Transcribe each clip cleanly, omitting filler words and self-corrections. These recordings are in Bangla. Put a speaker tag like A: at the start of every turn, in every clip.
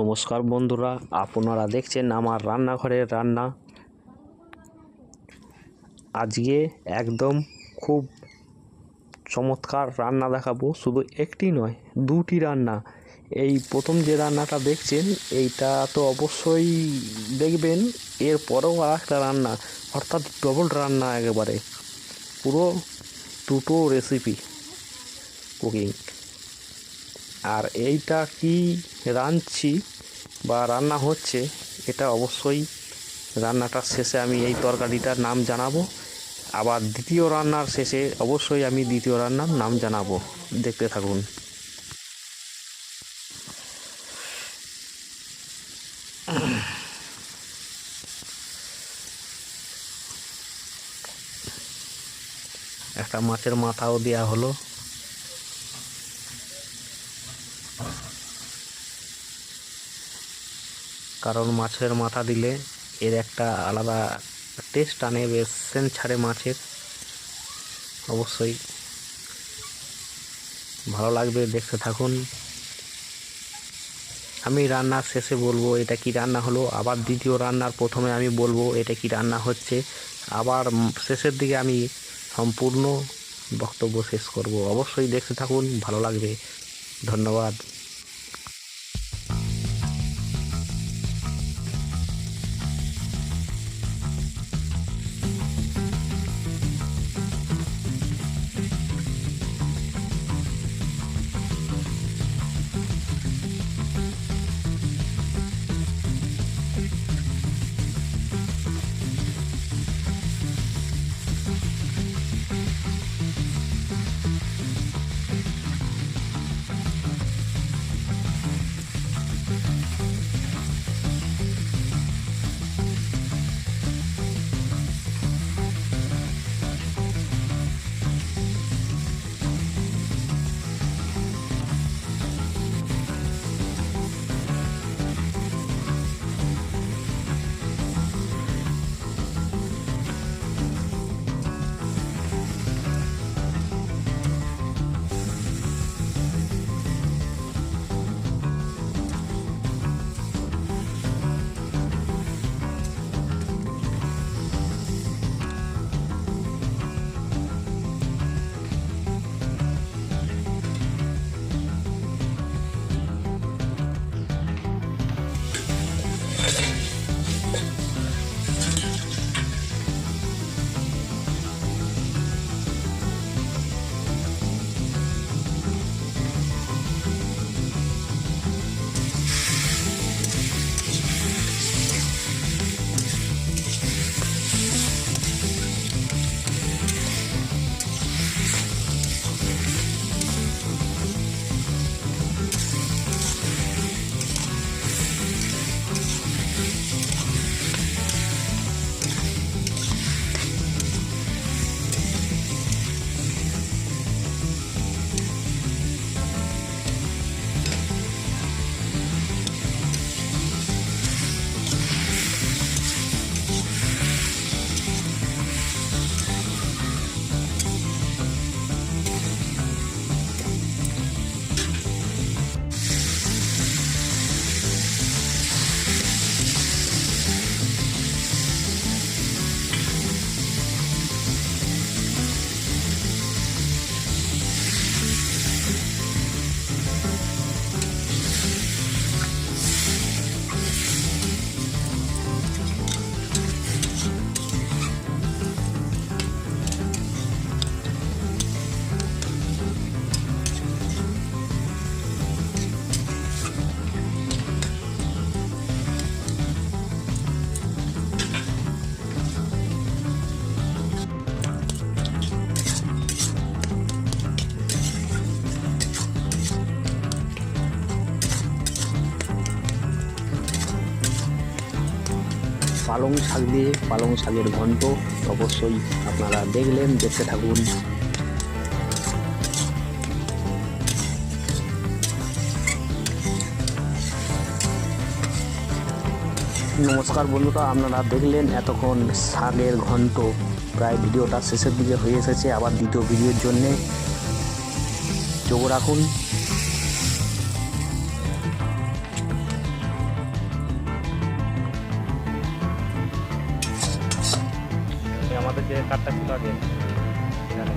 A: নমস্কার বন্ধুরা, আপনারা দেখছেন আমার রান্নাঘরের রান্না। আজকে একদম খুব চমৎকার রান্না দেখাবো। শুধু একটি নয়, দুটি রান্না। এই প্রথম যে রান্নাটা দেখছেন এইটা তো অবশ্যই দেখবেন, এরপরেও আর একটা রান্না, অর্থাৎ ডবল রান্না, একেবারে পুরো দুটো রেসিপি কুকিং। আর এইটা কি রাঁধছি বা রান্না হচ্ছে, এটা অবশ্যই রান্নাটার শেষে আমি এই তরকারিটার নাম জানাবো। আবার দ্বিতীয় রান্নার শেষে অবশ্যই আমি দ্বিতীয় রান্নার নাম জানাবো। দেখতে থাকুন। একটা মাছের মাথাও দেওয়া হলো। কারণ মাছের মাথা দিলে এর একটা আলাদা টেস্ট আনে, বেশ সেন্ট ছাড়ে মাছের। অবশ্যই ভালো লাগবে, দেখতে থাকুন। আমি রান্নার শেষে বলবো এটা কি রান্না হলো, আবার দ্বিতীয় রান্নার প্রথমে আমি বলবো এটা কি রান্না হচ্ছে, আবার শেষের দিকে আমি সম্পূর্ণ বক্তব্য শেষ করব। অবশ্যই দেখতে থাকুন, ভালো লাগবে। ধন্যবাদ। পালং শাক দিয়ে পালং শাকের ঘন্ট অবশ্যই আপনারা দেখলেন, দেখতে থাকুন। নমস্কার বন্ধুরা, আপনারা দেখলেন এতক্ষণ শাকের ঘন্ট। প্রায় ভিডিওটা শেষের দিকে হয়ে এসেছে, আবার দ্বিতীয় ভিডিওর জন্যে চোখ রাখুন। যে কাঠটা ছিল আগে এখানে।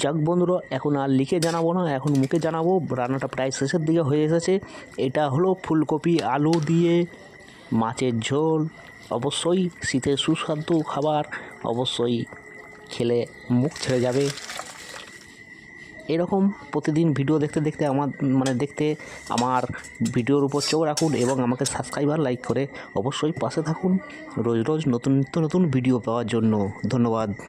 A: যাক বন্ধুরা, এখন আর লিখে জানাবো না, এখন মুখে জানাবো। রান্নাটা প্রায় শেষের দিকে হয়ে এসেছে। এটা হলো ফুলকপি আলু দিয়ে মাছের ঝোল। অবশ্যই শীতের সুস্বাদু খাবার, অবশ্যই খেলে মুখ ছেড়ে যাবে। এরকম প্রতিদিন ভিডিও দেখতে দেখতে আমার ভিডিওর উপর চোখ রাখুন এবং আমাকে সাবস্ক্রাইব আর লাইক করে অবশ্যই পাশে থাকুন রোজ রোজ নতুন নিত্য নতুন ভিডিও পাওয়ার জন্য। ধন্যবাদ।